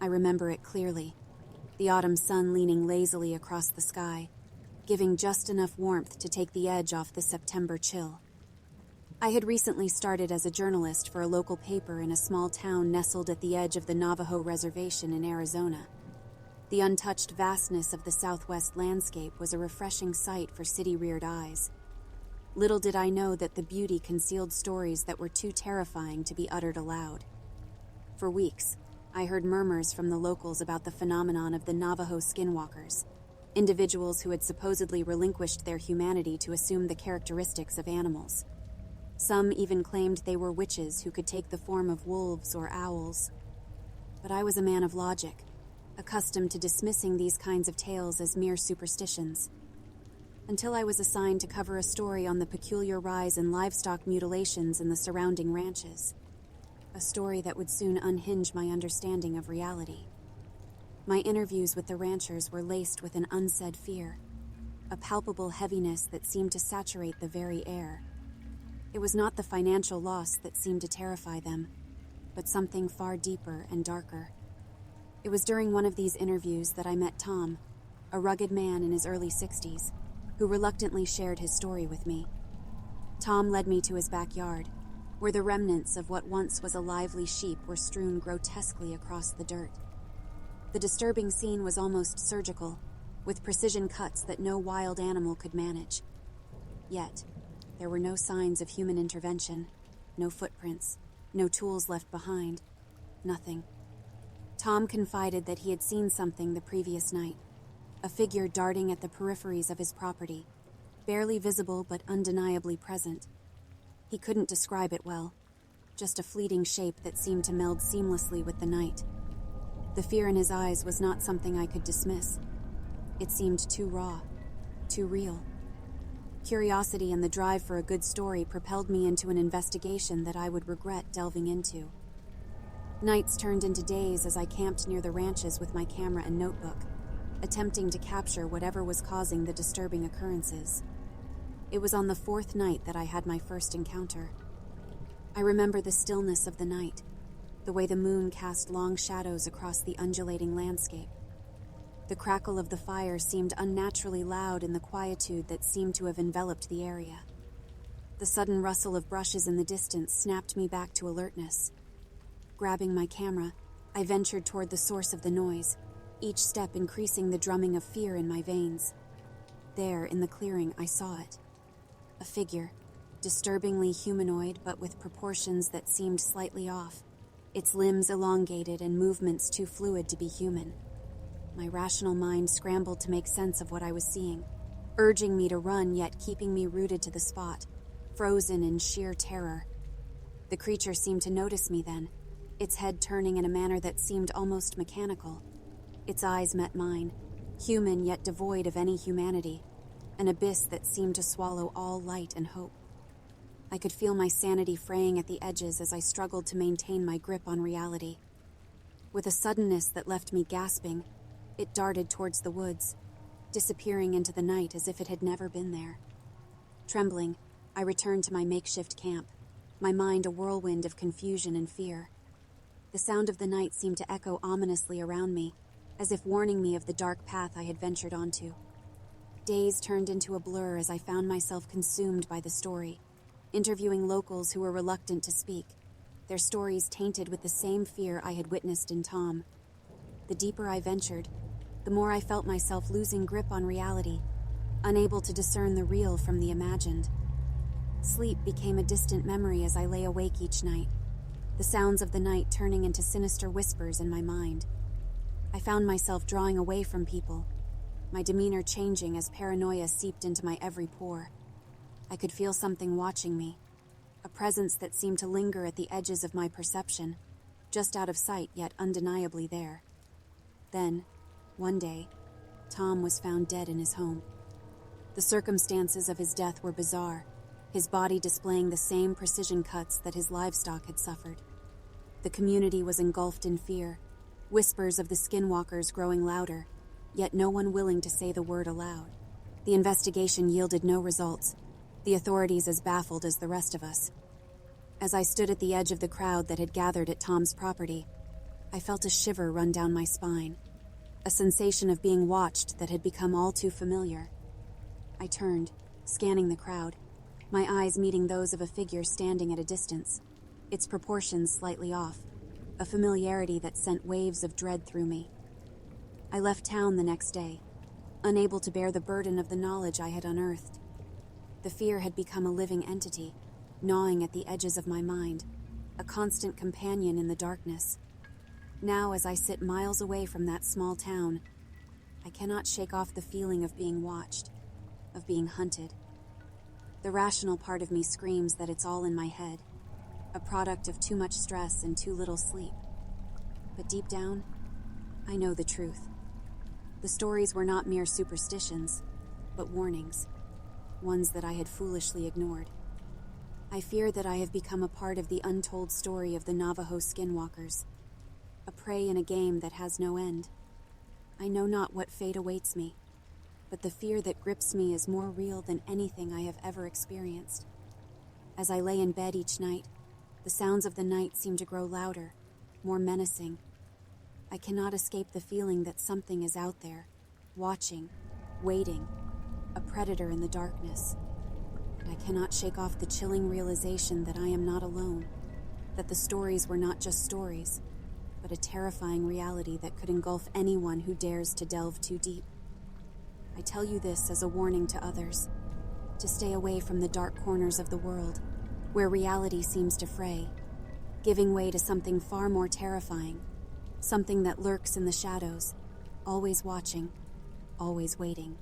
I remember it clearly, the autumn sun leaning lazily across the sky, giving just enough warmth to take the edge off the September chill. I had recently started as a journalist for a local paper in a small town nestled at the edge of the Navajo Reservation in Arizona. The untouched vastness of the southwest landscape was a refreshing sight for city-reared eyes. Little did I know that the beauty concealed stories that were too terrifying to be uttered aloud. For weeks, I heard murmurs from the locals about the phenomenon of the Navajo Skinwalkers, individuals who had supposedly relinquished their humanity to assume the characteristics of animals. Some even claimed they were witches who could take the form of wolves or owls. But I was a man of logic, accustomed to dismissing these kinds of tales as mere superstitions. Until I was assigned to cover a story on the peculiar rise in livestock mutilations in the surrounding ranches. A story that would soon unhinge my understanding of reality. My interviews with the ranchers were laced with an unsaid fear, a palpable heaviness that seemed to saturate the very air. It was not the financial loss that seemed to terrify them, but something far deeper and darker. It was during one of these interviews that I met Tom, a rugged man in his early 60s, who reluctantly shared his story with me. Tom led me to his backyard, where the remnants of what once was a lively sheep were strewn grotesquely across the dirt. The disturbing scene was almost surgical, with precision cuts that no wild animal could manage. Yet, there were no signs of human intervention, no footprints, no tools left behind, nothing. Tom confided that he had seen something the previous night, a figure darting at the peripheries of his property, barely visible but undeniably present. He couldn't describe it well, just a fleeting shape that seemed to meld seamlessly with the night. The fear in his eyes was not something I could dismiss. It seemed too raw, too real. Curiosity and the drive for a good story propelled me into an investigation that I would regret delving into. Nights turned into days as I camped near the ranches with my camera and notebook, attempting to capture whatever was causing the disturbing occurrences. It was on the fourth night that I had my first encounter. I remember the stillness of the night, the way the moon cast long shadows across the undulating landscape. The crackle of the fire seemed unnaturally loud in the quietude that seemed to have enveloped the area. The sudden rustle of brushes in the distance snapped me back to alertness. Grabbing my camera, I ventured toward the source of the noise, each step increasing the drumming of fear in my veins. There, in the clearing, I saw it. A figure, disturbingly humanoid but with proportions that seemed slightly off, its limbs elongated and movements too fluid to be human. My rational mind scrambled to make sense of what I was seeing, urging me to run yet keeping me rooted to the spot, frozen in sheer terror. The creature seemed to notice me then, its head turning in a manner that seemed almost mechanical. Its eyes met mine, human yet devoid of any humanity, an abyss that seemed to swallow all light and hope. I could feel my sanity fraying at the edges as I struggled to maintain my grip on reality. With a suddenness that left me gasping, it darted towards the woods, disappearing into the night as if it had never been there. Trembling, I returned to my makeshift camp, my mind a whirlwind of confusion and fear. The sound of the night seemed to echo ominously around me, as if warning me of the dark path I had ventured onto. Days turned into a blur as I found myself consumed by the story, interviewing locals who were reluctant to speak, their stories tainted with the same fear I had witnessed in Tom. The deeper I ventured, the more I felt myself losing grip on reality, unable to discern the real from the imagined. Sleep became a distant memory as I lay awake each night, the sounds of the night turning into sinister whispers in my mind. I found myself drawing away from people, my demeanor changing as paranoia seeped into my every pore. I could feel something watching me, a presence that seemed to linger at the edges of my perception, just out of sight yet undeniably there. Then, one day, Tom was found dead in his home. The circumstances of his death were bizarre, his body displaying the same precision cuts that his livestock had suffered. The community was engulfed in fear, whispers of the Skinwalkers growing louder, yet no one willing to say the word aloud. The investigation yielded no results, the authorities as baffled as the rest of us. As I stood at the edge of the crowd that had gathered at Tom's property, I felt a shiver run down my spine, a sensation of being watched that had become all too familiar. I turned, scanning the crowd, my eyes meeting those of a figure standing at a distance, its proportions slightly off, a familiarity that sent waves of dread through me. I left town the next day, unable to bear the burden of the knowledge I had unearthed. The fear had become a living entity, gnawing at the edges of my mind, a constant companion in the darkness. Now, as I sit miles away from that small town, I cannot shake off the feeling of being watched, of being hunted. The rational part of me screams that it's all in my head, a product of too much stress and too little sleep. But deep down, I know the truth. The stories were not mere superstitions, but warnings, ones that I had foolishly ignored. I fear that I have become a part of the untold story of the Navajo Skinwalkers, a prey in a game that has no end. I know not what fate awaits me, but the fear that grips me is more real than anything I have ever experienced. As I lay in bed each night, the sounds of the night seem to grow louder, more menacing. I cannot escape the feeling that something is out there, watching, waiting, a predator in the darkness. And I cannot shake off the chilling realization that I am not alone, that the stories were not just stories, but a terrifying reality that could engulf anyone who dares to delve too deep. I tell you this as a warning to others, to stay away from the dark corners of the world, where reality seems to fray, giving way to something far more terrifying, something that lurks in the shadows, always watching, always waiting.